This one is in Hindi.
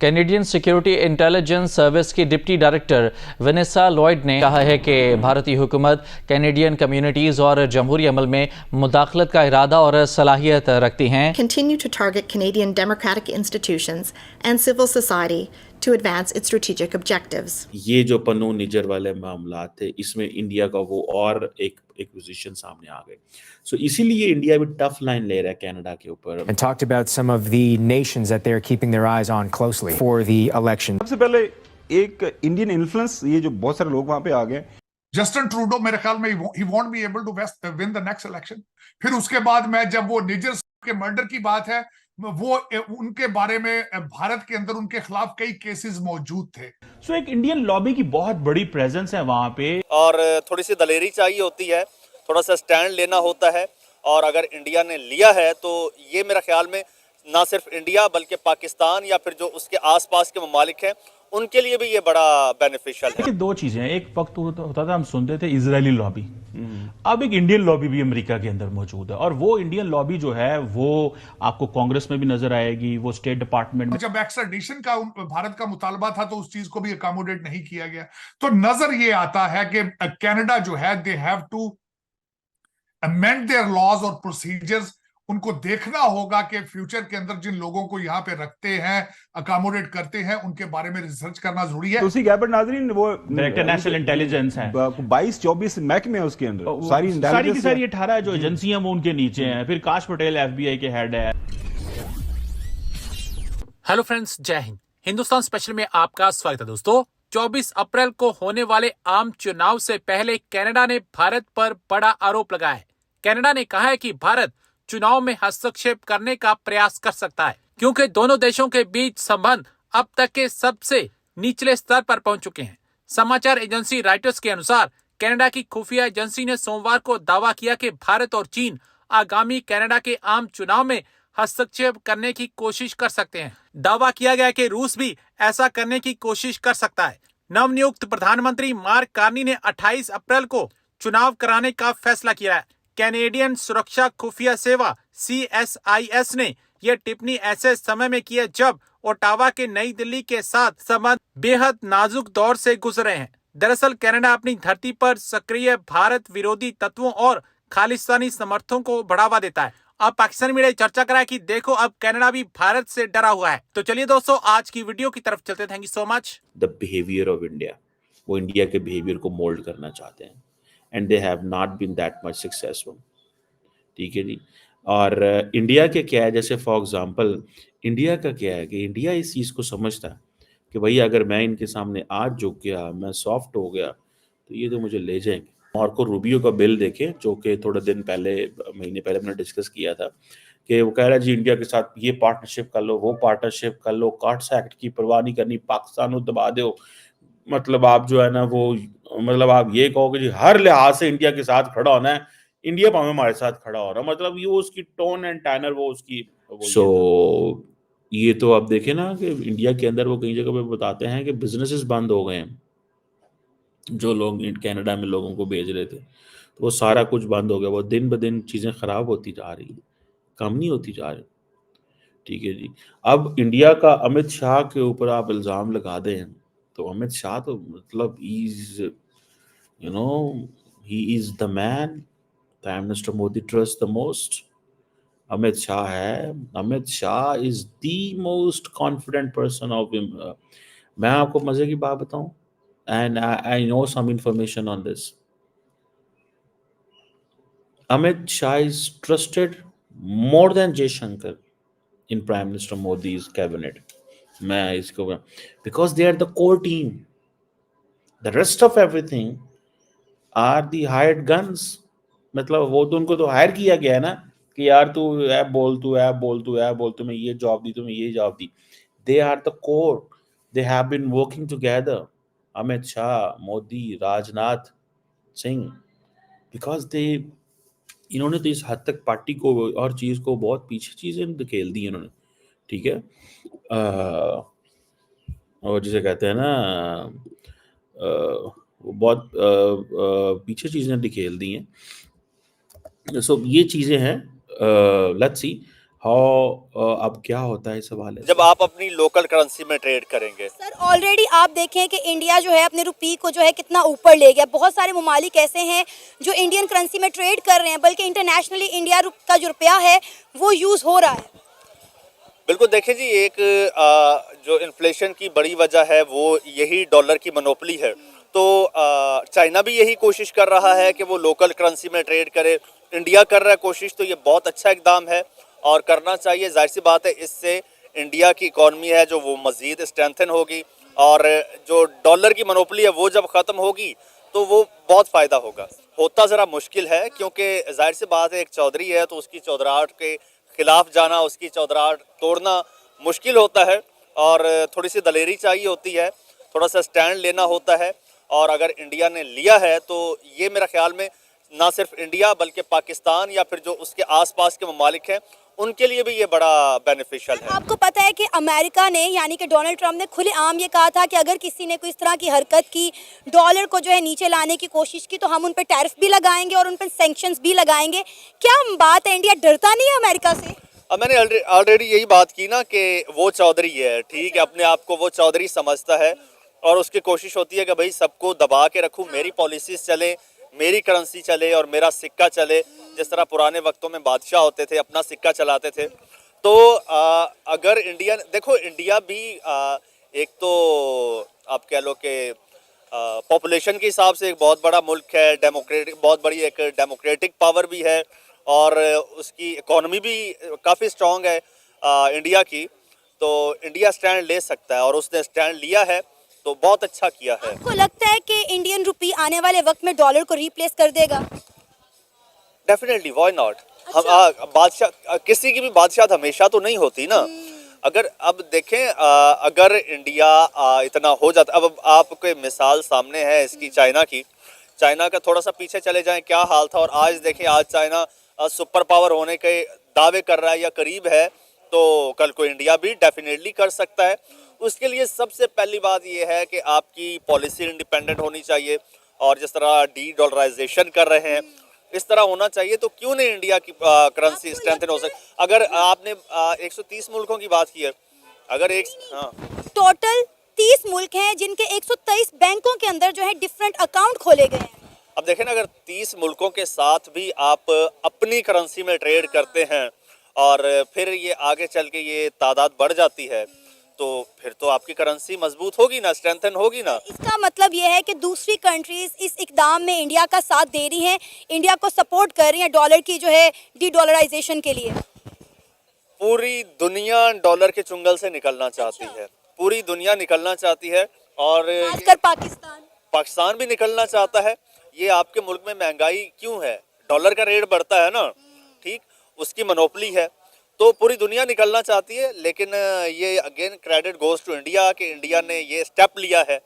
कैनेडियन सिक्योरिटी इंटेलिजेंस सर्विस की डिप्टी डायरेक्टर वेनेसा लॉयड ने कहा है कि भारतीय हुकूमत कैनेडियन कम्युनिटीज़ और जमहूरी अमल में मुदाखलत का इरादा और सलाहियत रखती हैं। Continue to target Canadian democratic institutions and civil society to advance its strategic objectives. ये जो पन्नू निजर वाले मामला थे, इसमें इंडिया का वो और एक पोजीशन सामने आ गए। सो इसीलिए इंडिया भी टफ लाइन ले रहा है कनाडा के ऊपर। And talked about some of the nations that they're keeping their eyes on closely for the election. सबसे पहले एक इंडियन इन्फ्लुएंस, ये जो बहुत सारे लोग वहां पे आ गए। जस्टिन ट्रूडो मेरे ख्याल में he won't be able to win the next election. फिर उसके बाद में जब वो निजर के मर्डर की बात है, वो उनके बारे में भारत के अंदर उनके खिलाफ कई केसेस मौजूद थे। सो एक इंडियन लॉबी की बहुत बड़ी प्रेजेंस है वहां पे, और थोड़ी सी दलेरी चाहिए होती है, थोड़ा सा स्टैंड लेना होता है। और अगर इंडिया ने लिया है तो ये मेरा ख्याल में ना सिर्फ इंडिया बल्कि पाकिस्तान या फिर जो उसके आसपास के ममालिक हैं उनके लिए भी ये बड़ा बेनिफिशियल है। दो चीजें, एक वक्त होता था हम सुनते थे इजरायली लॉबी, अब एक इंडियन लॉबी भी अमेरिका के अंदर मौजूद है। और वो इंडियन लॉबी जो है वो आपको कांग्रेस में भी नजर आएगी, वो स्टेट डिपार्टमेंट में। जब एक्स्ट्राडिशन का भारत का मुतालबा था तो उस चीज को भी अकोमोडेट नहीं किया गया। तो नजर ये आता है कि कनाडा जो है they have to amend their laws और प्रोसीजर्स। उनको देखना होगा कि फ्यूचर के अंदर जिन लोगों को यहाँ पे रखते हैं, अकोमोडेट करते हैं, उनके बारे में रिसर्च करना जरूरी है। तुलसी गैबर्ट नाजरीन, वो डायरेक्टर नेशनल इंटेलिजेंस है, 22-24 महकमे है उसके अंदर, सारी की सारी 18 जो एजेंसियां वो उनके नीचे हैं। फिर काश पटेल एफबीआई के हेड है। हेलो फ्रेंड्स, जय हिंद। हिंदुस्तान स्पेशल में आपका स्वागत है दोस्तों। 24 अप्रैल को होने वाले आम चुनाव से पहले कनाडा ने भारत पर बड़ा आरोप लगाया है। कनाडा ने कहा है कि भारत चुनाव में हस्तक्षेप करने का प्रयास कर सकता है, क्योंकि दोनों देशों के बीच संबंध अब तक के सबसे निचले स्तर पर पहुंच चुके हैं। समाचार एजेंसी रॉयटर्स के अनुसार कनाडा की खुफिया एजेंसी ने सोमवार को दावा किया कि भारत और चीन आगामी कनाडा के आम चुनाव में हस्तक्षेप करने की कोशिश कर सकते हैं। दावा किया गया कि रूस भी ऐसा करने की कोशिश कर सकता है। नवनियुक्त प्रधानमंत्री मार्क कार्नी ने 28 अप्रैल को चुनाव कराने का फैसला किया है। कैनेडियन सुरक्षा खुफिया सेवा CSIS ने यह टिप्पणी ऐसे समय में की है जब ओटावा के नई दिल्ली के साथ संबंध बेहद नाजुक दौर से गुजरे हैं। दरअसल कनाडा अपनी धरती पर सक्रिय भारत विरोधी तत्वों और खालिस्तानी समर्थकों को बढ़ावा देता है। अब पाकिस्तानी मीडिया चर्चा करा है कि देखो अब कनाडा भी भारत से डरा हुआ है। तो चलिए दोस्तों, आज की वीडियो की तरफ चलते। Thank you so much. The behaviour of India, वो इंडिया के बिहेवियर को मोल्ड करना चाहते हैं, and they have not been that much successful. ठीक है जी। और इंडिया के क्या है, जैसे फॉर एग्जांपल इंडिया का क्या है कि इंडिया इस चीज़ को समझता है कि भाई अगर मैं इनके सामने आज झुक गया, मैं सॉफ्ट हो गया, तो ये तो मुझे ले जाएंगे। मार्को रूबियो का बिल देखें, जो कि थोड़े दिन पहले, महीने पहले हमने डिस्कस किया था, कि वो कह रहा है जी इंडिया के साथ ये पार्टनरशिप कर लो, वो पार्टनरशिप कर लो, कार्ड्स एक्ट की परवाह नहीं करनी, पाकिस्तान को दबा दो। मतलब आप जो है ना वो, मतलब आप ये कहोगे जी हर लिहाज से इंडिया के साथ खड़ा होना है, इंडिया भावे हमारे साथ खड़ा हो रहा है। मतलब ये उसकी टोन एंड टाइनर, वो उसकी ये तो आप देखें ना कि इंडिया के अंदर वो कई जगह पे बताते हैं कि बिजनेसेस बंद हो गए हैं। जो लोग कनाडा में लोगों को भेज रहे थे, तो वो सारा कुछ बंद हो गया। वो दिन ब दिन चीज़ें ख़राब होती जा रही है, कम नहीं होती जा रही। ठीक है जी। अब इंडिया का अमित शाह के ऊपर आप इल्ज़ाम लगा दें, तो अमित शाह तो मतलब he is the man Prime Minister Modi trusts the most. Amit Shah है, Amit Shah is the most confident person of him. मैं आपको मजे की बात बताऊं, and I know some information on this. Amit Shah is trusted more than Jaishankar in Prime Minister Modi's cabinet. मैं इसको, because they are the core team. The rest of everything are the hired guns. मतलब वो तो उनको तो हायर किया गया है ना कि यार तू ऐप बोल, तू ऐप बोल, तू ऐप बोल, तुम्हें ये जॉब दी, तुम्हें ये job the. They are the core. They have been working together. Amit Shah, Modi, Rajnath Singh, because इन्होंने तो इस हद तक पार्टी को और चीज़ को बहुत पीछे चीज़ें धकेल दी इन्होंने। ठीक है। और जिसे कहते हैं ना वो बहुत पीछे चीज़ें धकेल दी हैं। सो ये चीज़ें हैं। लेट्स सी हाउ अब क्या होता है इस हवाले जब से? आप अपनी लोकल करेंसी में ट्रेड करेंगे। सर ऑलरेडी आप देखें कि इंडिया जो है अपने रुपये को जो है कितना ऊपर ले गया। बहुत सारे ममालिक ऐसे हैं जो इंडियन करेंसी में ट्रेड कर रहे हैं, बल्कि इंटरनेशनली इंडिया का जो रुपया है वो यूज़ हो रहा है। बिल्कुल, देखिए जी, एक जो इन्फ्लेशन की बड़ी वजह है वो यही डॉलर की मोनोपोली है। तो चाइना भी यही कोशिश कर रहा है कि वो लोकल करेंसी में ट्रेड करे। इंडिया कर रहा है कोशिश, तो ये बहुत अच्छा इकदाम है और करना चाहिए। जाहिर सी बात है, इससे इंडिया की इकॉनमी है जो वो मज़ीद स्ट्रेंथन होगी और जो डॉलर की मोनोपोली है वो जब ख़त्म होगी तो वो बहुत फ़ायदा होगा। होता ज़रा मुश्किल है क्योंकि जाहिर सी बात है, एक चौधरी है तो उसकी चौधराहट के खिलाफ जाना, उसकी चौधराहट तोड़ना मुश्किल होता है और थोड़ी सी दलेरी चाहिए होती है, थोड़ा सा स्टैंड लेना होता है। और अगर इंडिया ने लिया है तो ये मेरा ख्याल में ना सिर्फ इंडिया बल्कि पाकिस्तान या फिर जो उसके आसपास के ममालिक हैं उनके लिए भी ये बड़ा बेनिफिशियल है। आपको पता है कि अमेरिका ने यानी कि डोनाल्ड ट्रंप ने खुलेआम ये कहा था कि अगर किसी ने कोई इस तरह की हरकत की, डॉलर को जो है नीचे लाने की कोशिश की, तो हम उन पर टैरिफ भी लगाएंगे और उन पर सैंक्शंस भी लगाएंगे। क्या बात है, इंडिया डरता नहीं है अमेरिका से? अब मैंने ऑलरेडी यही बात की ना कि वो चौधरी है, ठीक है, अपने आप को वो चौधरी समझता है और उसकी कोशिश होती है कि भाई सबको दबा के रखूं, मेरी पॉलिसीज चले, मेरी करेंसी चले और मेरा सिक्का चले। जिस तरह पुराने वक्तों में बादशाह होते थे, अपना सिक्का चलाते थे। तो अगर इंडिया, देखो इंडिया भी एक तो आप कह लो कि पॉपुलेशन के हिसाब से एक बहुत बड़ा मुल्क है, डेमोक्रेटिक, बहुत बड़ी एक डेमोक्रेटिक पावर भी है और उसकी इकोनॉमी भी काफ़ी स्ट्रॉन्ग है इंडिया की। तो इंडिया स्टैंड ले सकता है और उसने स्टैंड लिया है तो बहुत अच्छा किया है। आपको लगता है कि इंडियन रुपी आने वाले वक्त में डॉलर को रिप्लेस कर देगा? Definitely, why not. हम बादशाह, किसी की भी बादशाह हमेशा तो नहीं होती ना। अगर अब देखें, अगर इंडिया इतना हो जाता, अब आपके मिसाल सामने है इसकी चाइना की। चाइना का थोड़ा सा पीछे चले जाएं क्या हाल था और आज देखें, आज चाइना सुपर पावर होने के दावे कर रहा है या करीब है, तो कल को इंडिया भी डेफिनेटली कर सकता है। उसके लिए सबसे पहली बात यह है कि आपकी पॉलिसी इंडिपेंडेंट होनी चाहिए और जिस तरह डी डॉलराइजेशन कर रहे हैं इस तरह होना चाहिए। तो क्यों नहीं इंडिया की करेंसी स्ट्रेंथन हो सकती? अगर आपने 130 मुल्कों की बात की है, अगर एक टोटल 30 मुल्क हैं जिनके 123 बैंकों के अंदर जो है डिफरेंट अकाउंट खोले गए हैं। अब देखें ना, अगर 30 मुल्कों के साथ भी आप अपनी करेंसी में ट्रेड करते हैं और फिर ये आगे चल के ये तादाद बढ़ जाती है तो फिर तो आपकी करेंसी मजबूत होगी ना, स्ट्रेंथन होगी ना। इसका मतलब यह है कि दूसरी कंट्रीज इस इकदाम में इंडिया का साथ दे रही हैं, इंडिया को सपोर्ट कर रही हैं डॉलर की जो है डी डॉलराइजेशन के लिए। पूरी दुनिया डॉलर के चुंगल से निकलना चाहती है, पूरी दुनिया निकलना चाहती है और खासकर पाकिस्तान भी निकलना चाहता है। ये आपके मुल्क में महंगाई क्यों है? डॉलर का रेट बढ़ता है ना, ठीक, उसकी मोनोपोली है तो पूरी दुनिया निकलना चाहती है। लेकिन ये again credit goes to India कि इंडिया ने ये स्टेप लिया है